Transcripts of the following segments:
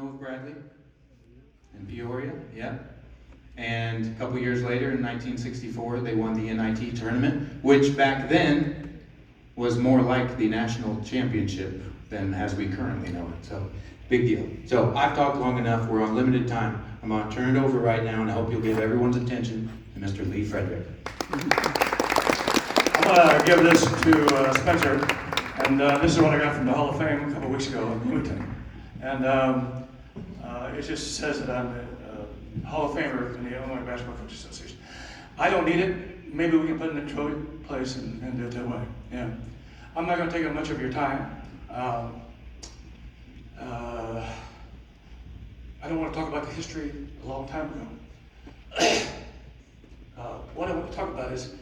know of Bradley? In Peoria, yeah. And a couple years later, in 1964, they won the NIT tournament, which back then was more like the national championship than as we currently know it. So, big deal. So, I've talked long enough. We're on limited time. I'm going to turn it over right now, and I hope you'll give everyone's attention to Mr. Lee Frederick. I'm going to give this to Spencer, and this is what I got from the Hall of Fame a couple weeks ago in Bloomington. And it just says that I'm a Hall of Famer in the Illinois Basketball Coaches Association. I don't need it. Maybe we can put it in a trophy place and do it that way. Yeah. I'm not going to take up much of your time. I don't want to talk about the history a long time ago. What I want to talk about is,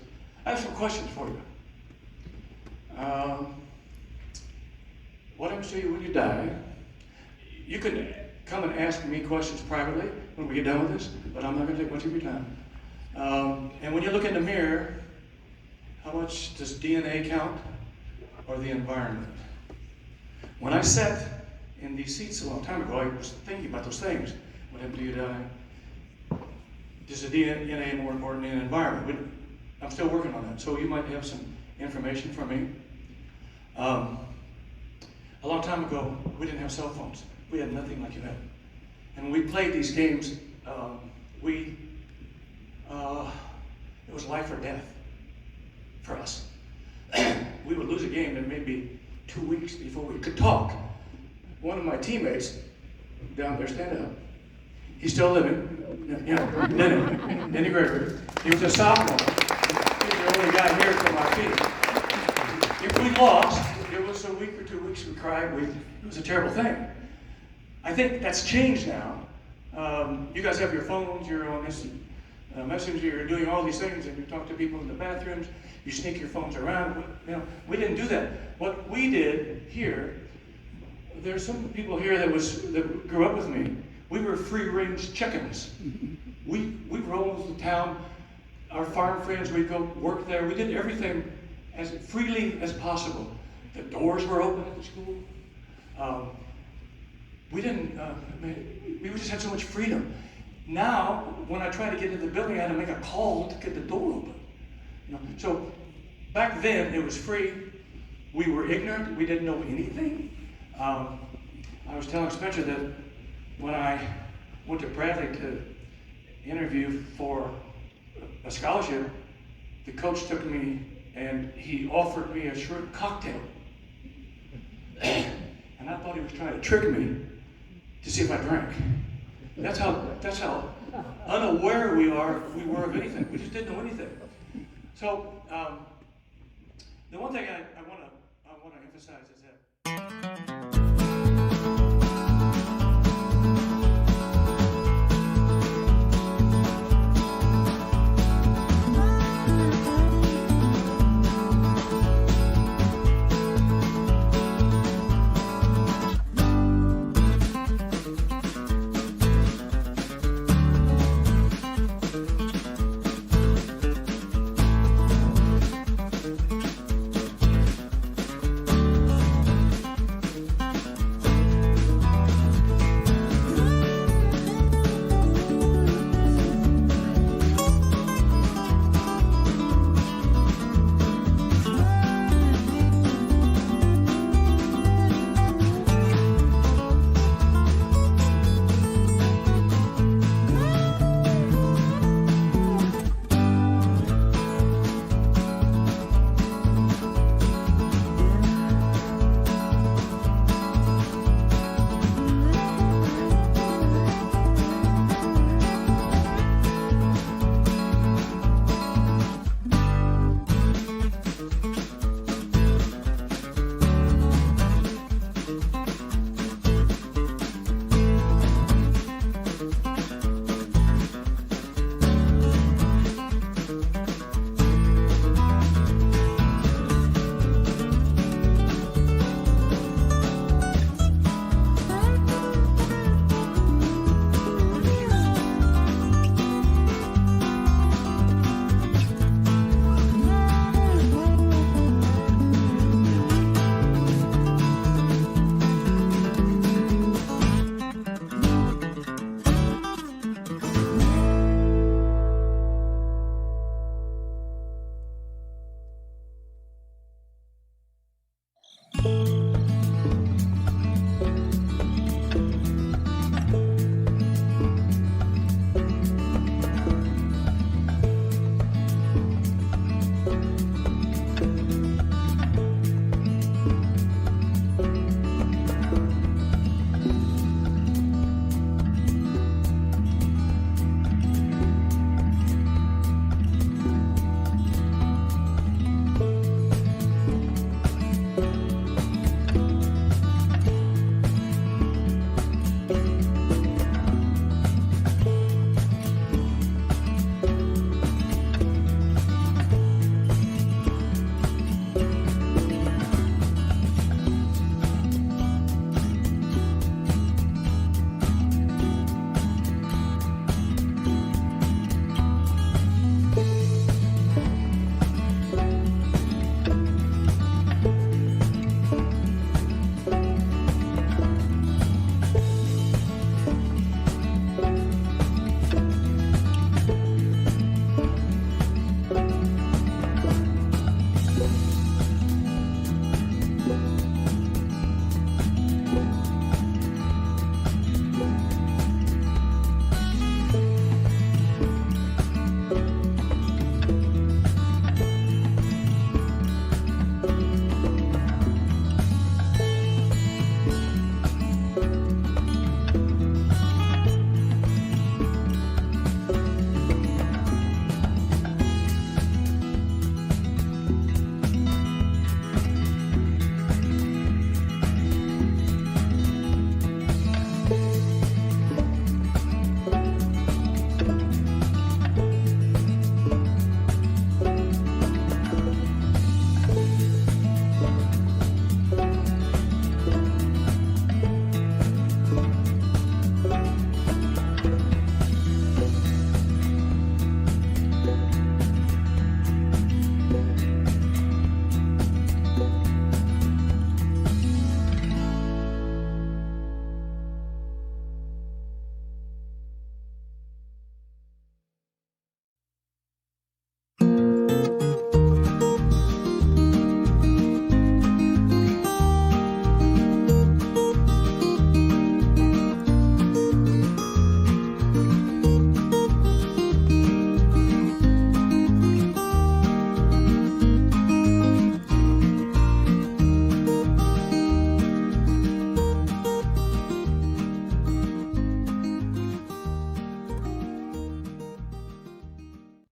I have some questions for you. What happens to you when you die? You can come and ask me questions privately when we get done with this, but I'm not going to take much of your time. And when you look in the mirror, how much does DNA count or the environment? When I sat in these seats a long time ago, I was thinking about those things. What happens to you die? Is the DNA more important than the environment? I'm still working on that, so you might have some information from me. A long time ago, we didn't have cell phones. We had nothing like you had. And when we played these games, it was life or death for us. We would lose a game in maybe 2 weeks before we could talk. One of my teammates down there, stand up. He's still living. You know, Denny Gregory. He was a sophomore. He's the only guy here from our team. If we lost, it was a week or 2 weeks we cried. It was a terrible thing. I think that's changed now. You guys have your phones, you're on instant messenger, you're doing all these things, and you talk to people in the bathrooms, you sneak your phones around. You know, we didn't do that. What we did here, there's some people here that grew up with me. We were free-range chickens. We roamed the town. Our farm friends, we'd go work there. We did everything as freely as possible. The doors were open at the school. We just had so much freedom. Now, when I try to get into the building, I had to make a call to get the door open. You know? So back then, it was free. We were ignorant. We didn't know anything. I was telling Spencer that when I went to Bradley to interview for a scholarship, the coach took me and he offered me a shrimp cocktail. And I thought he was trying to trick me to see if I drank. That's how unaware we were of anything. We just didn't know anything. So the one thing I want to emphasize is that